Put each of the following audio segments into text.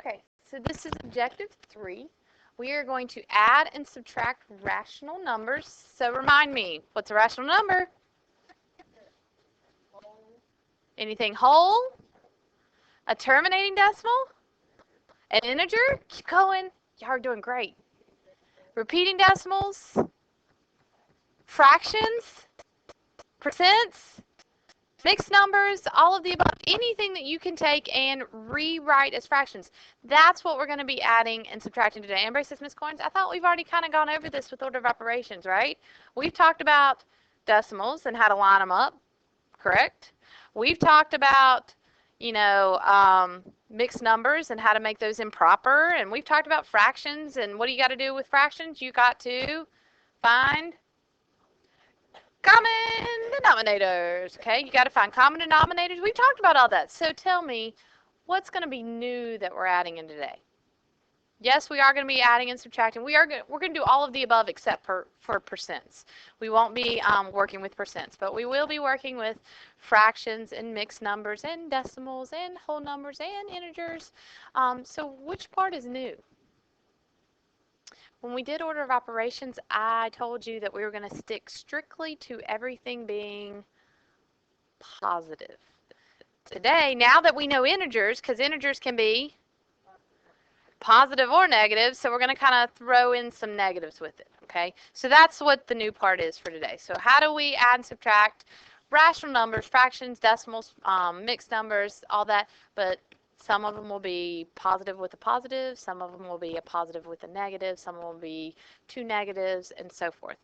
Okay, so this is objective 3. We are going to add and subtract rational numbers. So remind me, what's a rational number? Anything whole? A terminating decimal? An integer? Keep going. Y'all are doing great. Repeating decimals? Fractions? Percents? Mixed numbers, all of the above, anything that you can take and rewrite as fractions. That's what we're going to be adding and subtracting today. Anybody says, Ms. Coins, I thought we've already kind of gone over this with order of operations, right? We've talked about decimals and how to line them up, correct? We've talked about, mixed numbers and how to make those improper. And we've talked about fractions and what do you got to do with fractions? You got to find common denominators. Okay, you got to find common denominators. We've talked about all that. So tell me, what's going to be new that we're adding in today? Yes, we are going to be adding and subtracting. We're going to do all of the above except for percents. We won't be working with percents, but we will be working with fractions and mixed numbers and decimals and whole numbers and integers. So which part is new? When we did order of operations, I told you that we were going to stick strictly to everything being positive. Today, now that we know integers, because integers can be positive or negative, so we're going to kind of throw in some negatives with it, okay? So that's what the new part is for today. So how do we add and subtract rational numbers, fractions, decimals, mixed numbers, all that, but some of them will be positive with a positive, some of them will be a positive with a negative, some of them will be two negatives, and so forth.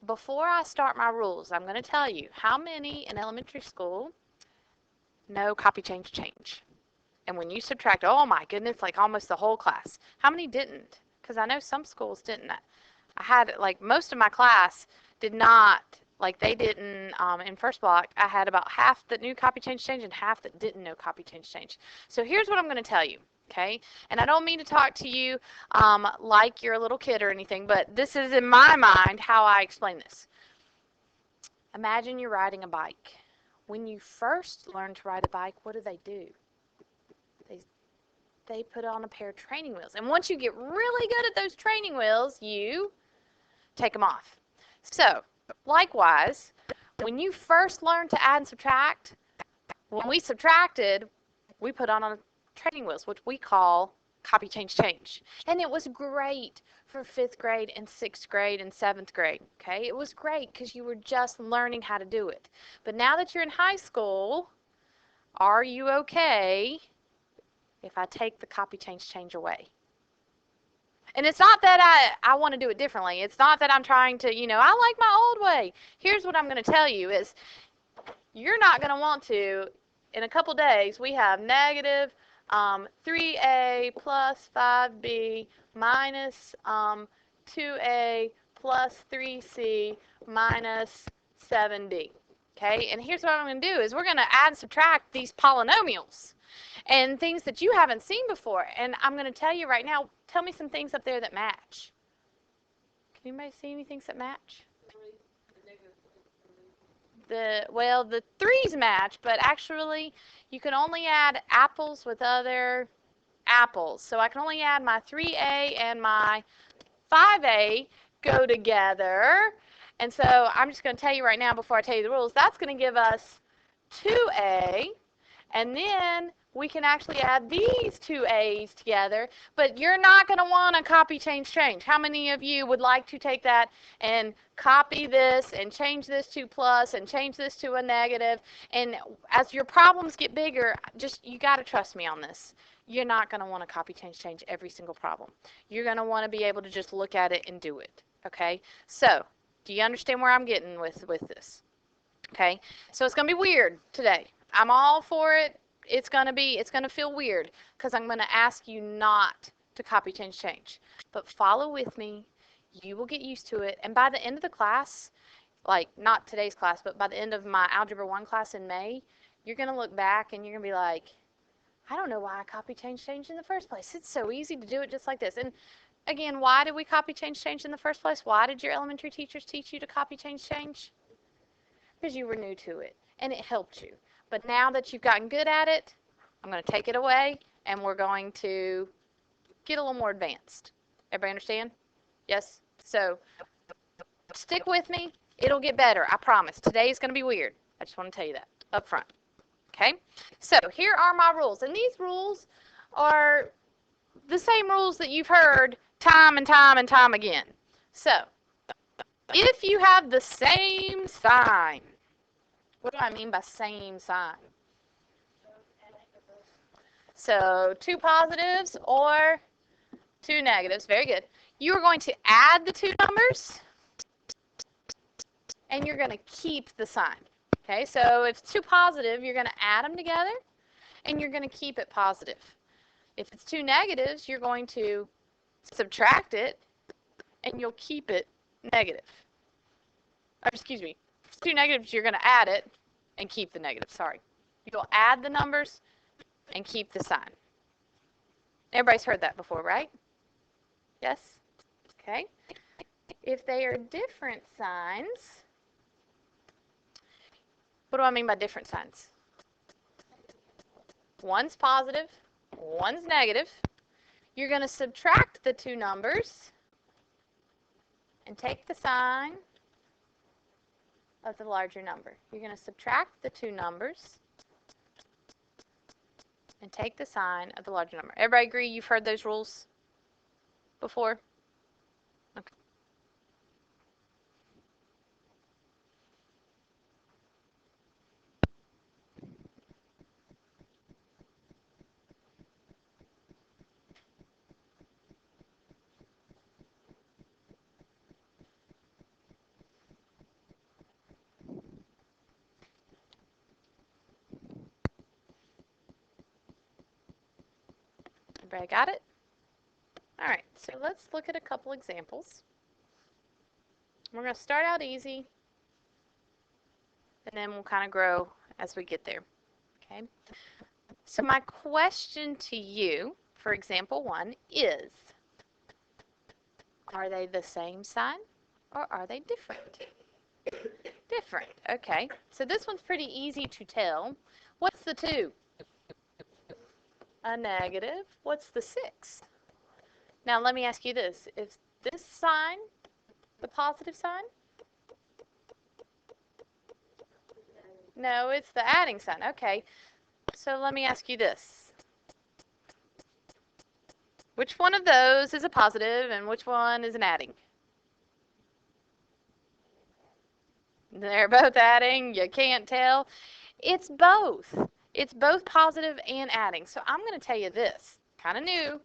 Before I start my rules, I'm going to tell you how many in elementary school know copy, change, change. And when you subtract, oh my goodness, like almost the whole class. How many didn't? Because I know some schools didn't. I had, like, most of my class did not. Like they didn't, in first block, I had about half that knew copy, change, change and half that didn't know copy, change, change. So here's what I'm going to tell you, okay? And I don't mean to talk to you like you're a little kid or anything, but this is in my mind how I explain this. Imagine you're riding a bike. When you first learn to ride a bike, what do? They put on a pair of training wheels. And once you get really good at those training wheels, you take them off. So, likewise, when you first learned to add and subtract, when we subtracted, we put on training wheels, which we call copy, change, change. And it was great for 5th grade and 6th grade and 7th grade, okay? It was great because you were just learning how to do it. But now that you're in high school, are you okay if I take the copy, change, change away? And it's not that I want to do it differently. It's not that I'm trying to, I like my old way. Here's what I'm going to tell you is you're not going to want to, in a couple days, we have negative 3a plus 5b minus 2a plus 3c minus 7d. Okay, and here's what I'm going to do is we're going to add and subtract these polynomials and things that you haven't seen before. And I'm going to tell you right now, tell me some things up there that match. Can anybody see any things that match? The 3's match, but actually you can only add apples with other apples. So I can only add my 3a and my 5a go together. And so I'm just going to tell you right now before I tell you the rules, that's going to give us 2a, and then we can actually add these two a's together, but you're not going to want to copy, change, change. How many of you would like to take that and copy this and change this to plus and change this to a negative? And as your problems get bigger, you got to trust me on this. You're not going to want to copy, change, change every single problem. You're going to want to be able to just look at it and do it, okay? So, do you understand where I'm getting with this? Okay, so it's going to be weird today. I'm all for it. It's going to feel weird because I'm going to ask you not to copy, change, change. But follow with me. You will get used to it. And by the end of the class, like not today's class, but by the end of my Algebra 1 class in May, you're going to look back and you're going to be like, I don't know why I copy, change, change in the first place. It's so easy to do it just like this. And again, why did we copy, change, change in the first place? Why did your elementary teachers teach you to copy, change, change? Because you were new to it and it helped you. But now that you've gotten good at it, I'm going to take it away and we're going to get a little more advanced. Everybody understand? Yes? So stick with me. It'll get better. I promise. Today is going to be weird. I just want to tell you that up front. Okay? So here are my rules. And these rules are the same rules that you've heard time and time and time again. So if you have the same sign, what do I mean by same sign? So 2 positives or 2 negatives. Very good. You are going to add the 2 numbers, and you're going to keep the sign. Okay, so if it's 2 positive, you're going to add them together, and you're going to keep it positive. If it's 2 negatives, you're going to subtract it, and you'll keep it negative. Or, excuse me, if it's 2 negatives, you're going to add it and keep the negative. Sorry. You'll add the numbers and keep the sign. Everybody's heard that before, right? Yes? Okay. If they are different signs, what do I mean by different signs? One's positive, one's negative. You're going to subtract the 2 numbers and take the sign of the larger number. You're going to subtract the 2 numbers and take the sign of the larger number. Everybody agree you've heard those rules before? Okay. Everybody got it? All right, so let's look at a couple examples. We're going to start out easy, and then we'll kind of grow as we get there. Okay. So my question to you for example 1 is, are they the same sign or are they different? Different. Okay. So this one's pretty easy to tell. What's the 2? A negative. What's the 6? Now let me ask you this. Is this sign the positive sign? No, it's the adding sign. Okay. So let me ask you this. Which one of those is a positive and which one is an adding? They're both adding. You can't tell. It's both. It's both positive and adding. So I'm going to tell you this. Kind of new.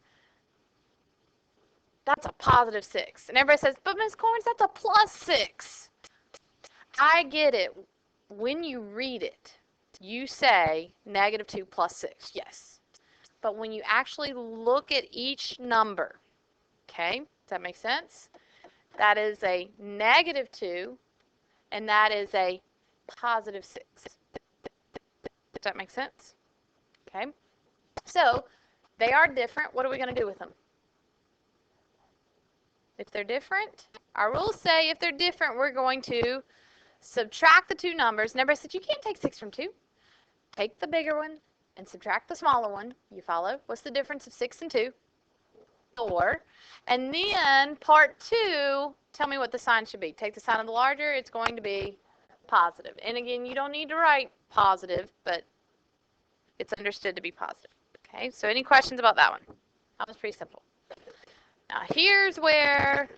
That's a positive 6. And everybody says, but Ms. Corns, that's a plus 6. I get it. When you read it, you say negative 2 plus 6. Yes. But when you actually look at each number, okay, does that make sense? That is a negative 2, and that is a positive 6. Does that make sense? Okay. So they are different. What are we going to do with them? If they're different, our rules say if they're different, we're going to subtract the 2 numbers. And everybody said, you can't take 6 from 2. Take the bigger one and subtract the smaller one. You follow? What's the difference of 6 and 2? 4. And then part 2, tell me what the sign should be. Take the sign of the larger, it's going to be positive. And again, you don't need to write positive, but it's understood to be positive. Okay, so any questions about that one? That was pretty simple. Now here's where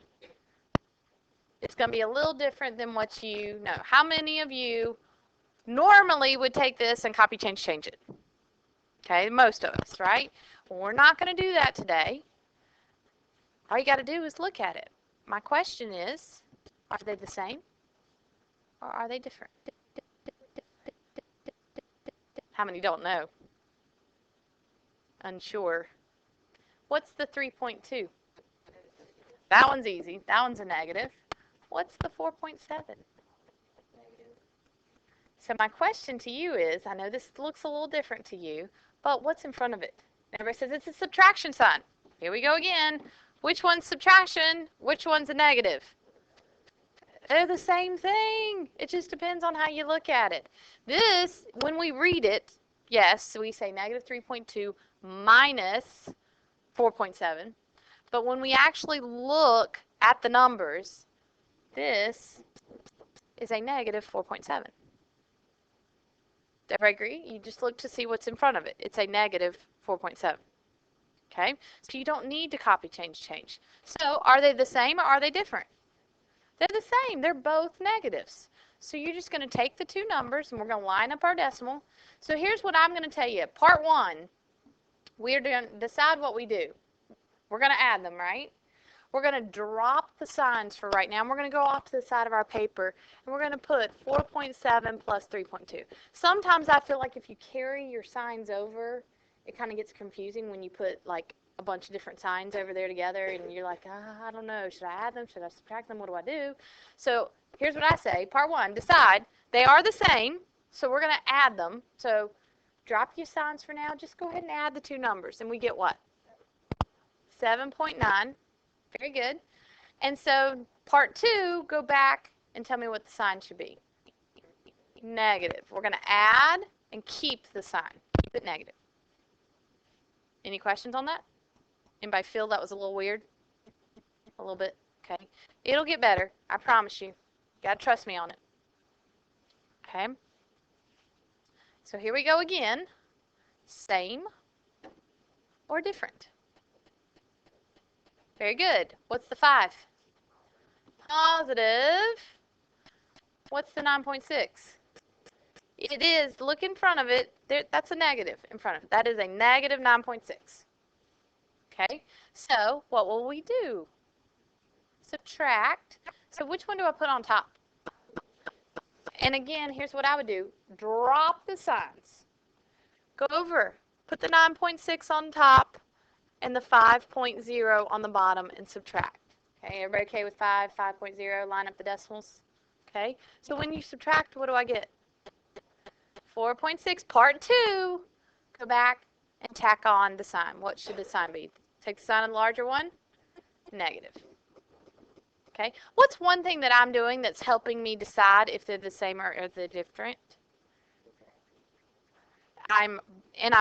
it's going to be a little different than what you know. How many of you normally would take this and copy, change it? Okay, most of us, right? Well, we're not going to do that today. All you got to do is look at it. My question is, are they the same or are they different? How many don't know? Unsure. What's the 3.2? That one's easy. That one's a negative. What's the 4.7? So my question to you is, I know this looks a little different to you, but what's in front of it? Everybody says it's a subtraction sign. Here we go again. Which one's subtraction? Which one's a negative? They're the same thing. It just depends on how you look at it. This, when we read it, yes, we say negative 3.2 minus 4.7. But when we actually look at the numbers, this is a negative 4.7. Everybody agree? You just look to see what's in front of it. It's a negative 4.7. Okay? So you don't need to copy, change. So are they the same or are they different? They're the same. They're both negatives. So you're just going to take the two numbers and we're going to line up our decimal. So here's what I'm going to tell you. Part 1, we're going to decide what we do. We're going to add them, right? We're going to drop the signs for right now. And we're going to go off to the side of our paper and we're going to put 4.7 plus 3.2. Sometimes I feel like if you carry your signs over, it kind of gets confusing when you put like a bunch of different signs over there together and you're like, I don't know, should I add them? Should I subtract them? What do I do? So here's what I say. Part 1, decide. They are the same, so we're going to add them. So drop your signs for now. Just go ahead and add the two numbers and we get what? 7.9. Very good. And so part 2, go back and tell me what the sign should be. Negative. We're going to add and keep the sign. Keep it negative. Any questions on that? Anybody feel that was a little weird? A little bit? Okay. It'll get better. I promise you. You got to trust me on it. Okay. So here we go again. Same or different? Very good. What's the 5? Positive. What's the 9.6? It is, look in front of it, that's a negative in front of it. That is a negative 9.6. Okay, so what will we do? Subtract. So which one do I put on top? And again, here's what I would do. Drop the signs. Go over, put the 9.6 on top and the 5.0 on the bottom and subtract. Okay, everybody okay with 5, 5.0? Line up the decimals. Okay, so when you subtract, what do I get? 4.6, part 2. Go back and tack on the sign. What should the sign be? Take the sign of the larger one. Negative. Okay. What's one thing that I'm doing that's helping me decide if they're the same or if they're different? I'm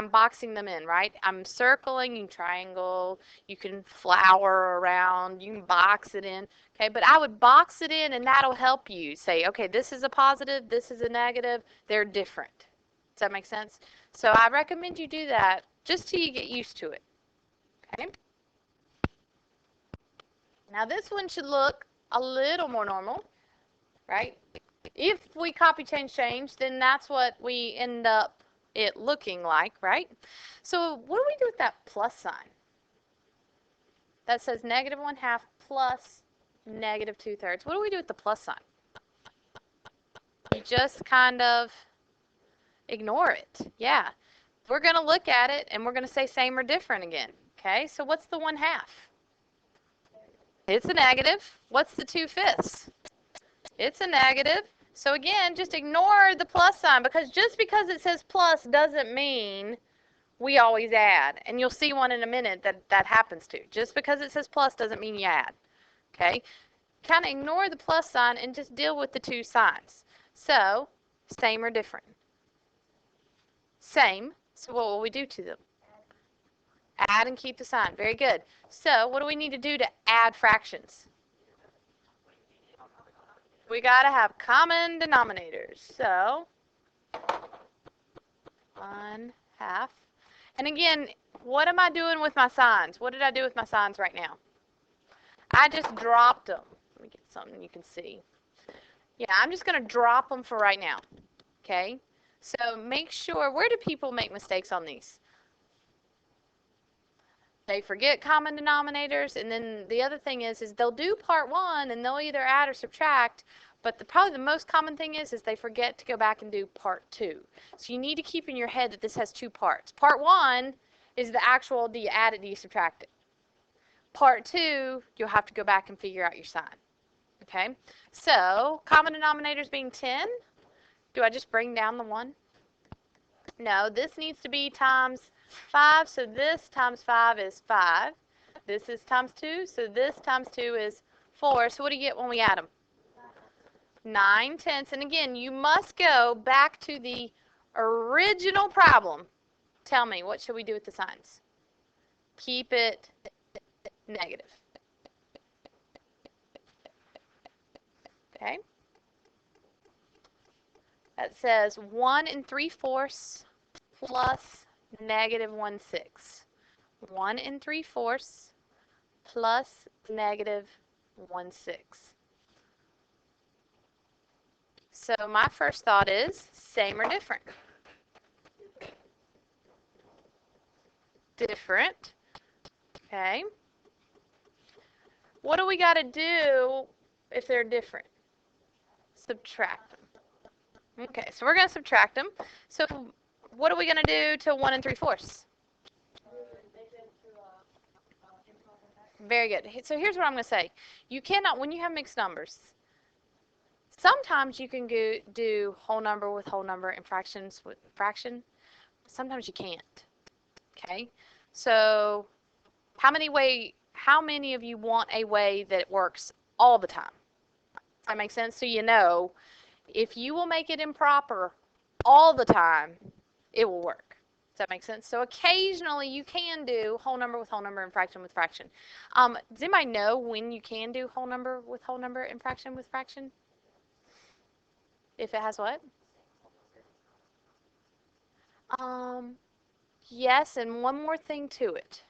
boxing them in, right? I'm circling, you can triangle, you can flower around, you can box it in. Okay, but I would box it in and that'll help you say, okay, this is a positive, this is a negative, they're different. Does that make sense? So I recommend you do that just till you get used to it. Okay? Now this one should look a little more normal, right? If we copy, change, then that's what we end up it looking like, right? So what do we do with that plus sign? That says negative 1/2 plus negative 2/3. What do we do with the plus sign? You just kind of ignore it. Yeah. We're going to look at it and we're going to say same or different again. Okay, so what's the 1/2? It's a negative. What's the 2/5? It's a negative. So again, just ignore the plus sign because just because it says plus doesn't mean we always add. And you'll see one in a minute that happens to. Just because it says plus doesn't mean you add. Okay? Kind of ignore the plus sign and just deal with the two signs. So, same or different? Same. So what will we do to them? Add and keep the sign. Very good. So what do we need to do to add fractions? We got to have common denominators. So 1/2. And again, what am I doing with my signs? What did I do with my signs right now? I just dropped them. Let me get something you can see. Yeah, I'm just going to drop them for right now. Okay? So make sure, where do people make mistakes on these? They forget common denominators, and then the other thing is they'll do part 1 and they'll either add or subtract, but probably the most common thing is they forget to go back and do part 2. So you need to keep in your head that this has two parts. Part 1 is the actual, do you add it, do you subtract it? Part 2, you'll have to go back and figure out your sign. Okay, so common denominators being 10, do I just bring down the 1? No, this needs to be times 5, so this times 5 is 5. This is times 2, so this times 2 is 4. So what do you get when we add them? 9/10. And again, you must go back to the original problem Tell me, what should we do with the signs? Keep it negative. Okay? That says 1 3/4 plus negative 1/6. 1 3/4 plus negative 1/6. So my first thought is same or different? Different. Okay. What do we got to do if they're different? Subtract them. Okay, so we're going to subtract them. So what are we going to do to 1 3/4? Very good. So here's what I'm going to say. You cannot, when you have mixed numbers, sometimes you can do whole number with whole number and fractions with fraction. Sometimes you can't. Okay? So how many of you want a way that works all the time? Does that make sense? So you know, if you will make it improper all the time, it will work. Does that make sense? So occasionally you can do whole number with whole number and fraction with fraction. Does anybody know when you can do whole number with whole number and fraction with fraction? If it has what? Yes, and one more thing to it.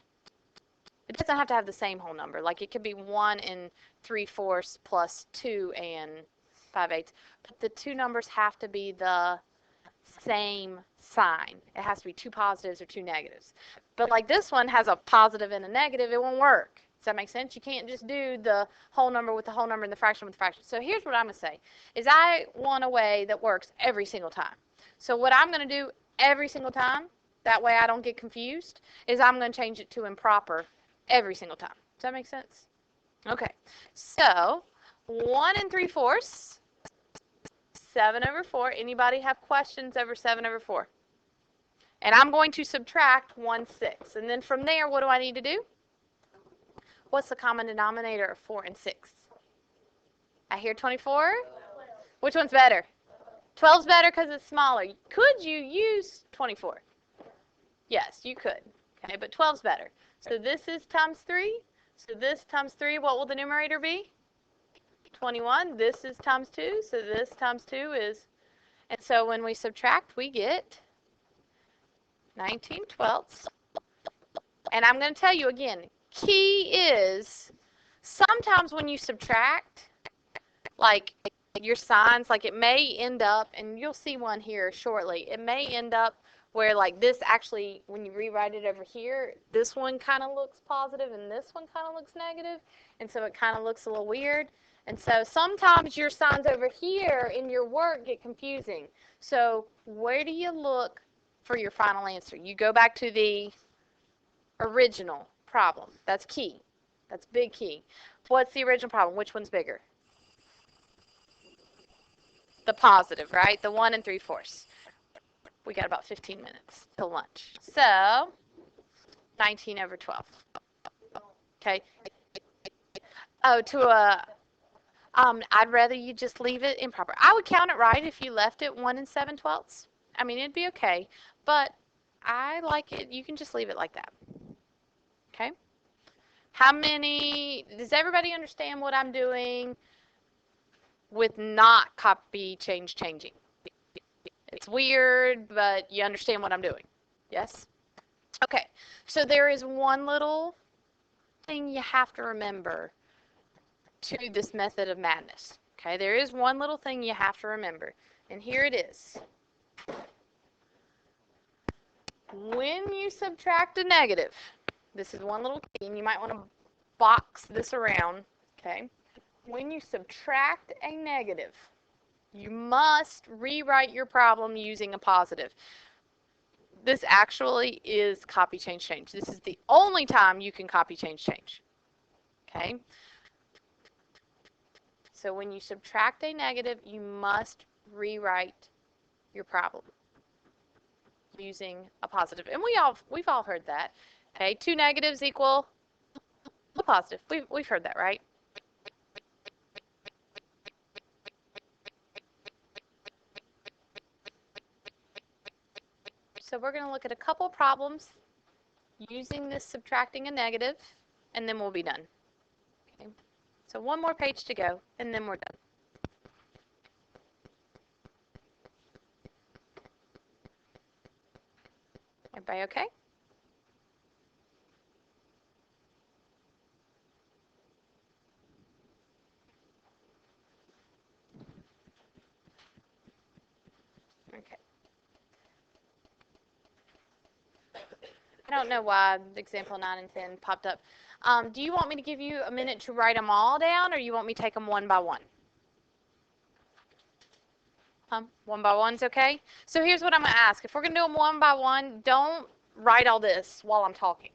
It doesn't have to have the same whole number. Like it could be 1 3/4 plus 2 5/8. But the two numbers have to be the same sign. It has to be two positives or two negatives. But like this one has a positive and a negative, it won't work. Does that make sense? You can't just do the whole number with the whole number and the fraction with the fraction. So here's what I'm going to say, is I want a way that works every single time. So what I'm going to do every single time, that way I don't get confused, is I'm going to change it to improper every single time. Does that make sense? Okay. So 1 3/4, 7/4. Anybody have questions over 7/4? And I'm going to subtract 1/6. And then from there, what do I need to do? What's the common denominator of 4 and 6? I hear 24. Which one's better? 12's better because it's smaller. Could you use 24? Yes, you could. Okay, but 12's better. So this is times 3. So this times 3, what will the numerator be? 21. This is times 2. So this times 2 is, and so when we subtract, we get 19/12. And I'm going to tell you again, key is sometimes when you subtract, like your signs, like it may end up, and you'll see one here shortly, it may end up where like this actually, when you rewrite it over here, this one kind of looks positive and this one kind of looks negative, and so it kind of looks a little weird. And so sometimes your signs over here in your work get confusing. So where do you look for your final answer? You go back to the original problem. That's key. That's big key. What's the original problem? Which one's bigger? The positive, right? The 1 3/4. We got about 15 minutes till lunch. So 19/12. Okay. Oh, I'd rather you just leave it improper. I would count it right if you left it 1 7/12. I mean, it'd be okay, but I like it. You can just leave it like that. Okay. How many? Does everybody understand what I'm doing with not copy changing? It's weird, but you understand what I'm doing. Yes? Okay. So there is one little thing you have to remember to this method of madness. Okay, there is one little thing you have to remember, and here it is. When you subtract a negative, this is one little key, and you might want to box this around, okay? When you subtract a negative, you must rewrite your problem using a positive. This actually is copy, change. This is the only time you can copy, change. Okay? So when you subtract a negative, you must rewrite your problem using a positive. And we've all heard that. Okay, 2 negatives equal a positive. We've heard that, right? So we're going to look at a couple problems using this subtracting a negative, and then we'll be done. Okay. So one more page to go, and then we're done. Everybody okay? Okay. I don't know why example 9 and 10 popped up. Do you want me to give you a minute to write them all down, or you want me to take them one by one? One by one's okay? So here's what I'm going to ask. If we're going to do them one by one, don't write all this while I'm talking.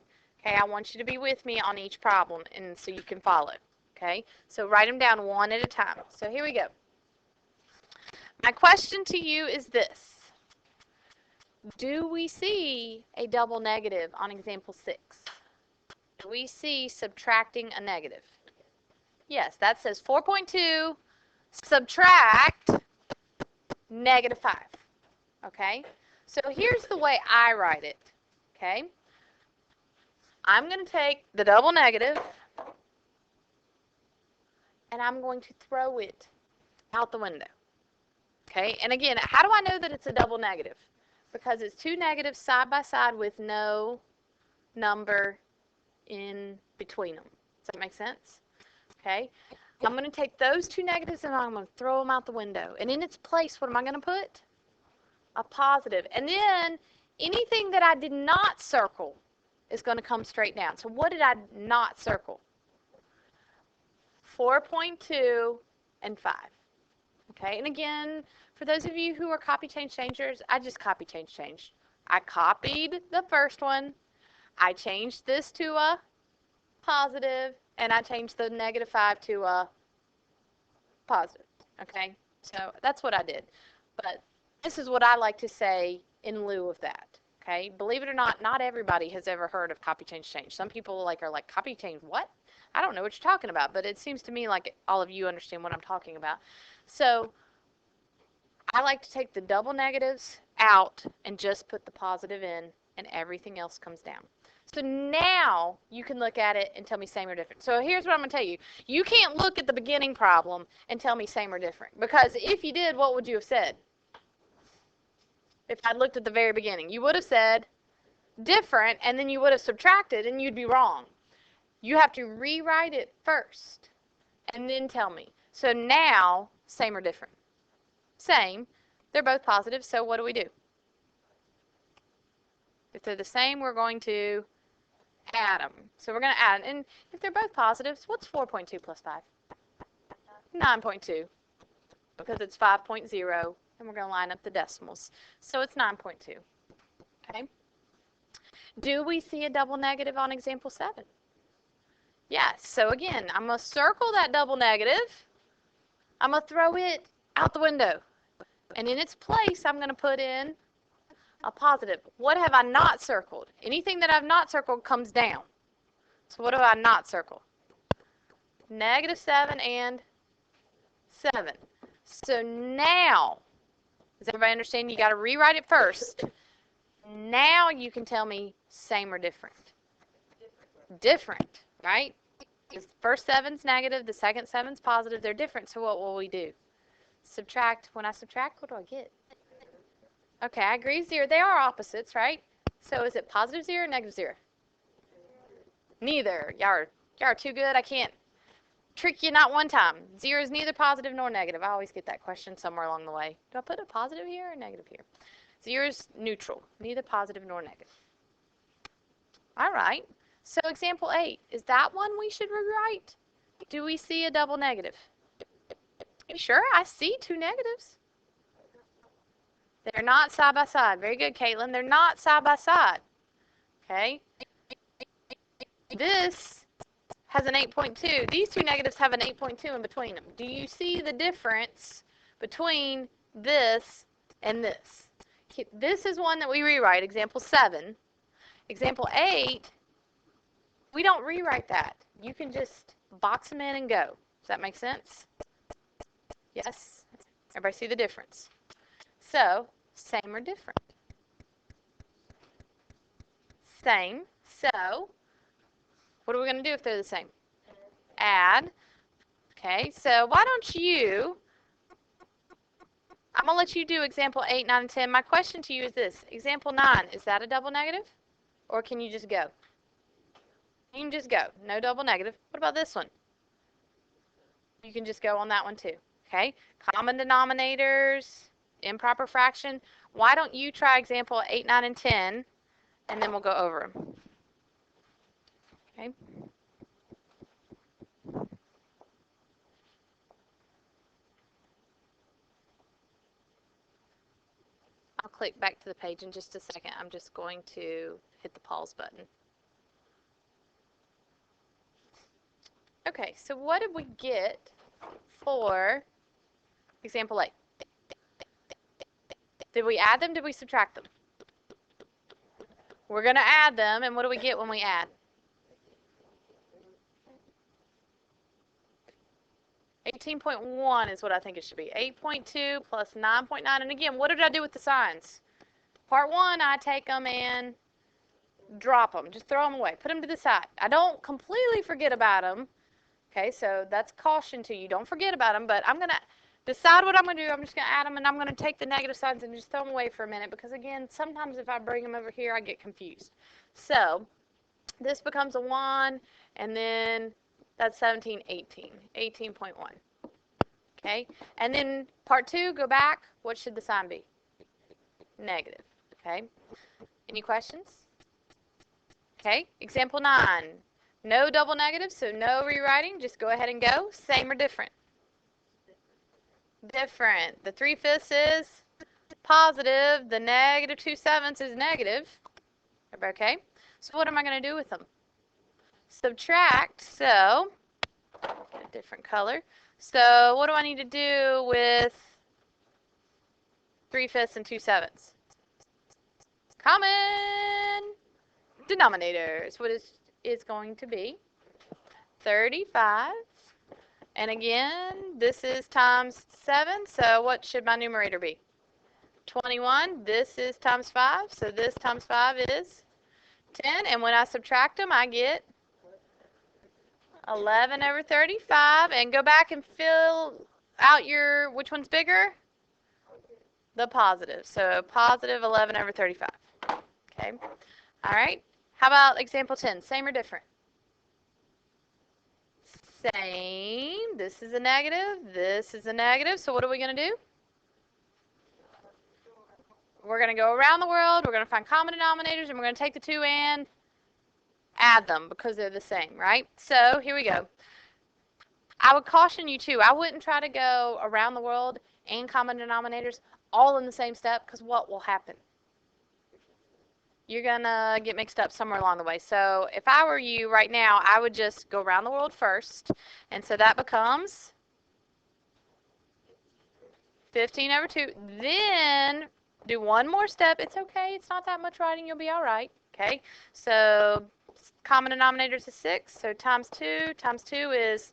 Okay, I want you to be with me on each problem, and so you can follow. Okay, so write them down one at a time. So here we go. My question to you is this. Do we see a double negative on example 6? Do we see subtracting a negative? Yes, that says 4.2 subtract negative 5. Okay, so here's the way I write it. Okay, I'm going to take the double negative and I'm going to throw it out the window. Okay, and again, how do I know that it's a double negative? Because it's two negatives side by side with no number in between them. Does that make sense? Okay, I'm going to take those two negatives and I'm going to throw them out the window. And in its place, what am I going to put? A positive. And then anything that I did not circle is going to come straight down. So what did I not circle? 4.2 and 5. Okay, and again, for those of you who are copy change changers, I just copy change changed. I copied the first one, I changed this to a positive, and I changed the negative 5 to a positive. Okay, so that's what I did. But this is what I like to say in lieu of that. Okay, believe it or not, not everybody has ever heard of copy change change. Some people are like, copy change what? I don't know what you're talking about, but it seems to me like all of you understand what I'm talking about. So I like to take the double negatives out and just put the positive in, and everything else comes down. So now you can look at it and tell me same or different. So here's what I'm going to tell you. You can't look at the beginning problem and tell me same or different, because if you did, what would you have said? If I'd looked at the very beginning, you would have said different, and then you would have subtracted, and you'd be wrong. You have to rewrite it first, and then tell me. So now, same or different? Same. They're both positive, so what do we do? If they're the same, we're going to add them. So we're going to add, and if they're both positives, what's 4.2 plus 5? 9.2, because it's 5.0. And we're going to line up the decimals. So it's 9.2. Okay. Do we see a double negative on example 7? Yes. So again, I'm going to circle that double negative. I'm going to throw it out the window. And in its place, I'm going to put in a positive. What have I not circled? Anything that I've not circled comes down. So what do I not circle? Negative 7 and 7. So now, does everybody understand? You got to rewrite it first. Now you can tell me same or different. Different, right? The first 7's negative, the second 7's positive. They're different, so what will we do? Subtract. When I subtract, what do I get? Okay, I agree, 0. They are opposites, right? So is it positive 0 or negative 0? Neither. Y'all are too good. I can't trick you not one time. 0 is neither positive nor negative. I always get that question somewhere along the way. Do I put a positive here or negative here? 0 is neutral, neither positive nor negative. All right. So example 8, is that one we should rewrite? Do we see a double negative? Sure, I see two negatives. They're not side by side. Very good, Caitlin. They're not side by side. Okay. This has an 8.2. These two negatives have an 8.2 in between them. Do you see the difference between this and this? This is one that we rewrite, example 7. Example 8, we don't rewrite that. You can just box them in and go. Does that make sense? Yes? Everybody see the difference? So, same or different? same. So what are we going to do if they're the same? Add. Okay, so why don't you, I'm going to let you do example 8, 9, and 10. My question to you is this. Example 9, is that a double negative? Or can you just go? You can just go. No double negative. What about this one? You can just go on that one too. Okay, common denominators, improper fraction. Why don't you try example 8, 9, and 10, and then we'll go over them. Okay. I'll click back to the page in just a second. I'm just going to hit the pause button. Okay, so what did we get for example 8? Did we add them? Did we subtract them? We're going to add them, and what do we get when we add? 18.1 is what I think it should be. 8.2 plus 9.9. And again, what did I do with the signs? Part 1, I take them and drop them. Just throw them away. Put them to the side. I don't completely forget about them. Okay, so that's caution to you. Don't forget about them, but I'm going to decide what I'm going to do. I'm just going to add them, and I'm going to take the negative signs and just throw them away for a minute because, again, sometimes if I bring them over here, I get confused. So this becomes a 1, and then that's 17, 18, 18.1. Okay, and then part 2, go back. What should the sign be? Negative. Okay, any questions? Okay, example 9. No double negatives, so no rewriting. Just go ahead and go. Same or different? Different. The 3/5 is positive. The negative 2/7 is negative. Okay, so what am I going to do with them? Subtract. So get a different color. So what do I need to do with 3/5 and 2/7? Common denominators. What is going to be 35. And again, this is times 7. So what should my numerator be? 21. This is times 5. So this times 5 is 10. And when I subtract them, I get 11 over 35. And go back and fill out your, which one's bigger? The positive. So positive 11 over 35. Okay. All right. How about example 10? Same or different? Same. This is a negative. This is a negative. So what are we going to do? We're going to go around the world. We're going to find common denominators, and we're going to take the two and add them because they're the same, right? So here we go. I would caution you too. I wouldn't try to go around the world and common denominators all in the same step because what will happen? You're going to get mixed up somewhere along the way. So if I were you right now, I would just go around the world first. And so that becomes 15 over 2. Then do one more step. It's okay. It's not that much writing. You'll be all right. Okay. So common denominators is 6. So times 2 is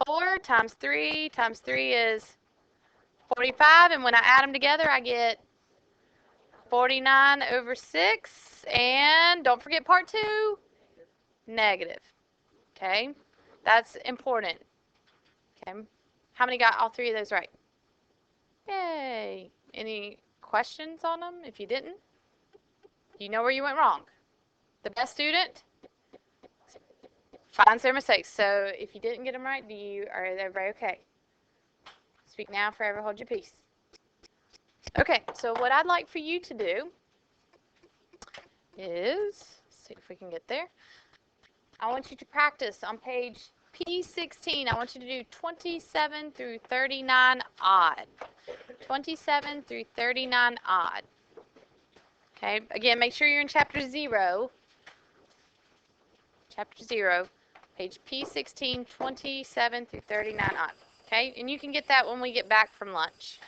4 times 3 is 45. And when I add them together, I get 49 over 6, and don't forget part 2, negative. Okay, that's important. Okay, how many got all 3 of those right? Yay! Any questions on them? If you didn't, you know where you went wrong. The best student finds their mistakes. So if you didn't get them right, are everybody okay? Speak now, forever hold your peace. Okay, so what I'd like for you to do is, see if we can get there. I want you to practice on page P16. I want you to do 27 through 39 odd. 27 through 39 odd. Okay, again, make sure you're in chapter 0. Chapter 0, page P16, 27 through 39 odd. Okay, and you can get that when we get back from lunch.